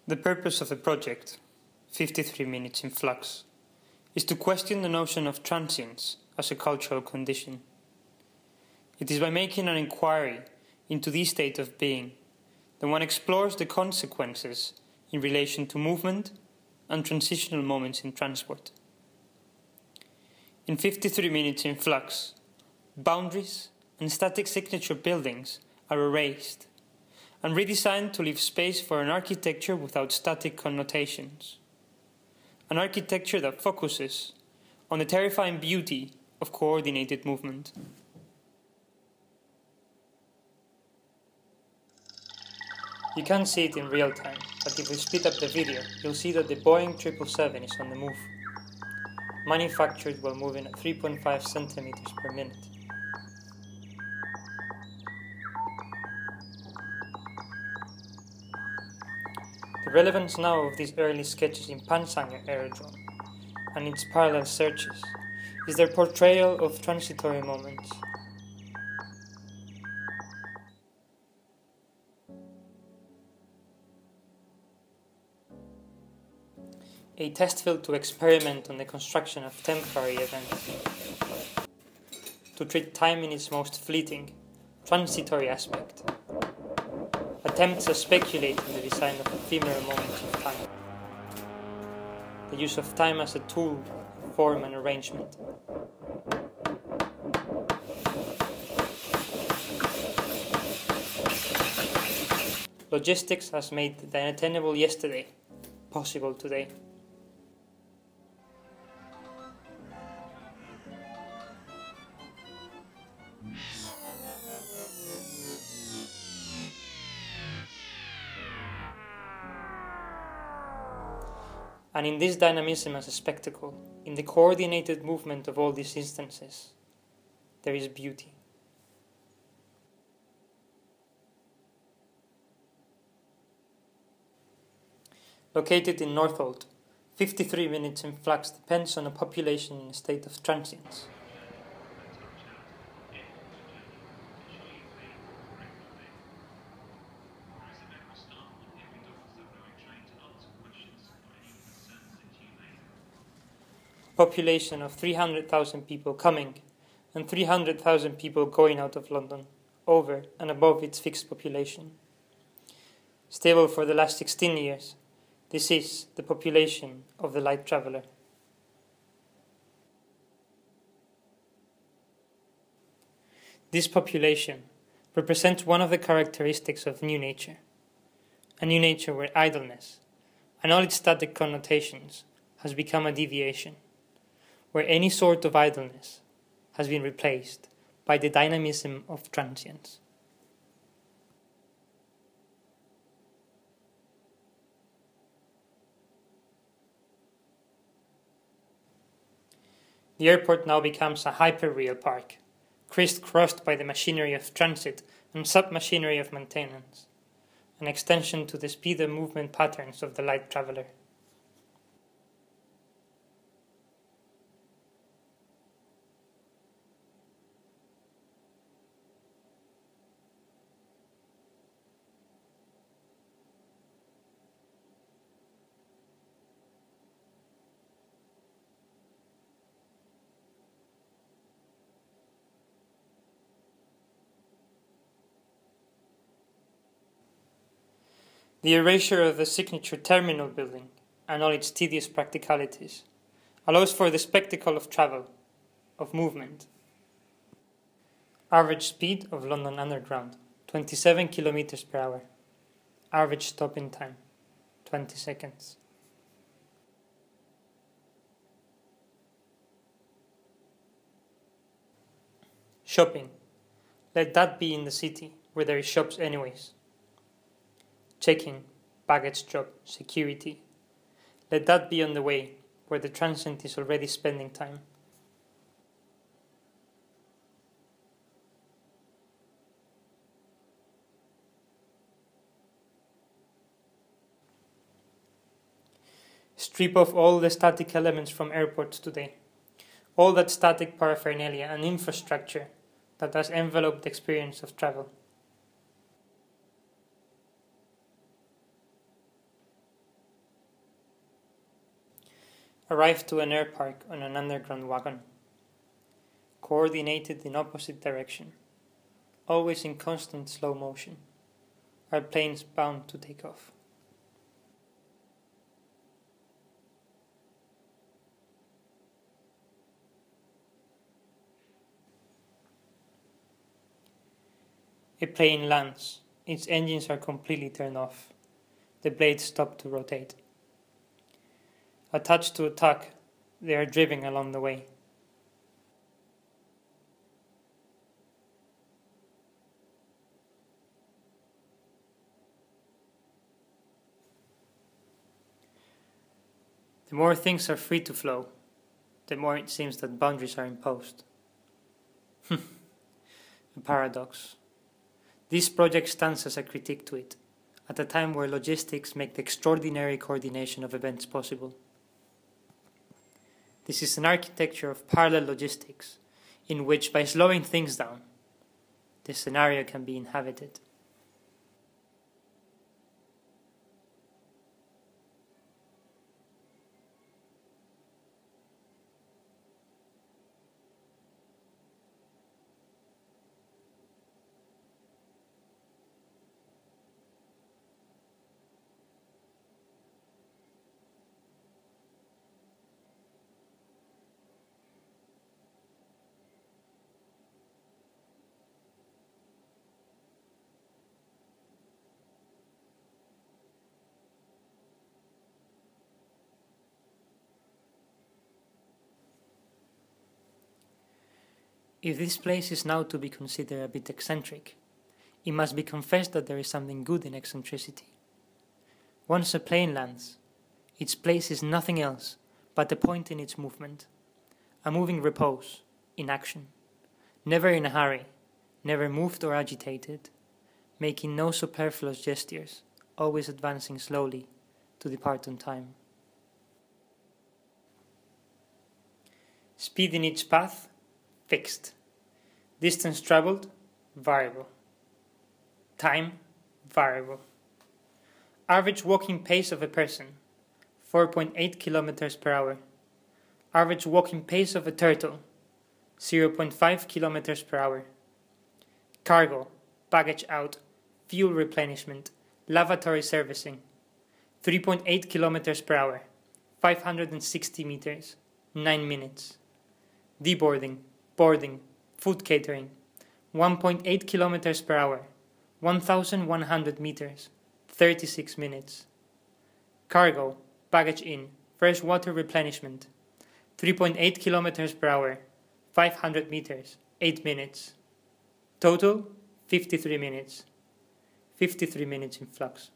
The purpose of the project, 53 Minutes in Flux, is to question the notion of transience as a cultural condition. It is by making an inquiry into this state of being that one explores the consequences in relation to movement and transitional moments in transport. In 53 Minutes in Flux, boundaries and static signature buildings are erased and redesigned to leave space for an architecture without static connotations. An architecture that focuses on the terrifying beauty of coordinated movement. You can't see it in real time, but if we speed up the video, you'll see that the Boeing 777 is on the move, manufactured while moving at 3.5 centimeters per minute. The relevance now of these early sketches in Pansanger aerodrome and its parallel searches is their portrayal of transitory moments. A test field to experiment on the construction of temporary events, to treat time in its most fleeting, transitory aspect. Attempts to speculate in the design of ephemeral moments of time. The use of time as a tool of form and arrangement. Logistics has made the unattainable yesterday possible today. And in this dynamism as a spectacle, in the coordinated movement of all these instances, there is beauty. Located in Northolt, 53 Minutes in Flux depends on a population in a state of transience. Population of 300,000 people coming and 300,000 people going out of London, over and above its fixed population. Stable for the last 16 years, this is the population of the light traveller. This population represents one of the characteristics of new nature, a new nature where idleness and all its static connotations has become a deviation, where any sort of idleness has been replaced by the dynamism of transience. The airport now becomes a hyper-real park, crisscrossed by the machinery of transit and sub-machinery of maintenance, an extension to the speed and movement patterns of the light traveller. The erasure of the signature terminal building and all its tedious practicalities allows for the spectacle of travel, of movement. Average speed of London Underground, 27 km per hour. Average stopping time, 20 seconds. Shopping. Let that be in the city, where there is shops anyways. Checking, baggage drop, security. Let that be on the way, where the transient is already spending time. Strip off all the static elements from airports today, all that static paraphernalia and infrastructure that has enveloped the experience of travel. arrived to an air park on an underground wagon, coordinated in opposite direction, always in constant slow motion, our planes bound to take off. A plane lands, its engines are completely turned off, the blades stop to rotate. Attached to a tug, they are driven along the way. The more things are free to flow, the more it seems that boundaries are imposed. A paradox. This project stands as a critique to it, at a time where logistics make the extraordinary coordination of events possible. This is an architecture of parallel logistics, in which, by slowing things down, the scenario can be inhabited. If this place is now to be considered a bit eccentric, it must be confessed that there is something good in eccentricity. Once a plane lands, its place is nothing else but a point in its movement, a moving repose, in action, never in a hurry, never moved or agitated, making no superfluous gestures, always advancing slowly to depart on time. Speed in each path, fixed. Distance traveled, variable. Time, variable. Average walking pace of a person, 4.8 kilometers per hour. Average walking pace of a turtle, 0.5 kilometers per hour. Cargo, baggage out, fuel replenishment, lavatory servicing, 3.8 kilometers per hour, 560 meters, 9 minutes. Deboarding, boarding, food catering, 1.8 kilometers per hour, 1,100 meters, 36 minutes. Cargo, baggage in, fresh water replenishment, 3.8 kilometers per hour, 500 meters, 8 minutes. Total, 53 minutes. 53 minutes in Flux.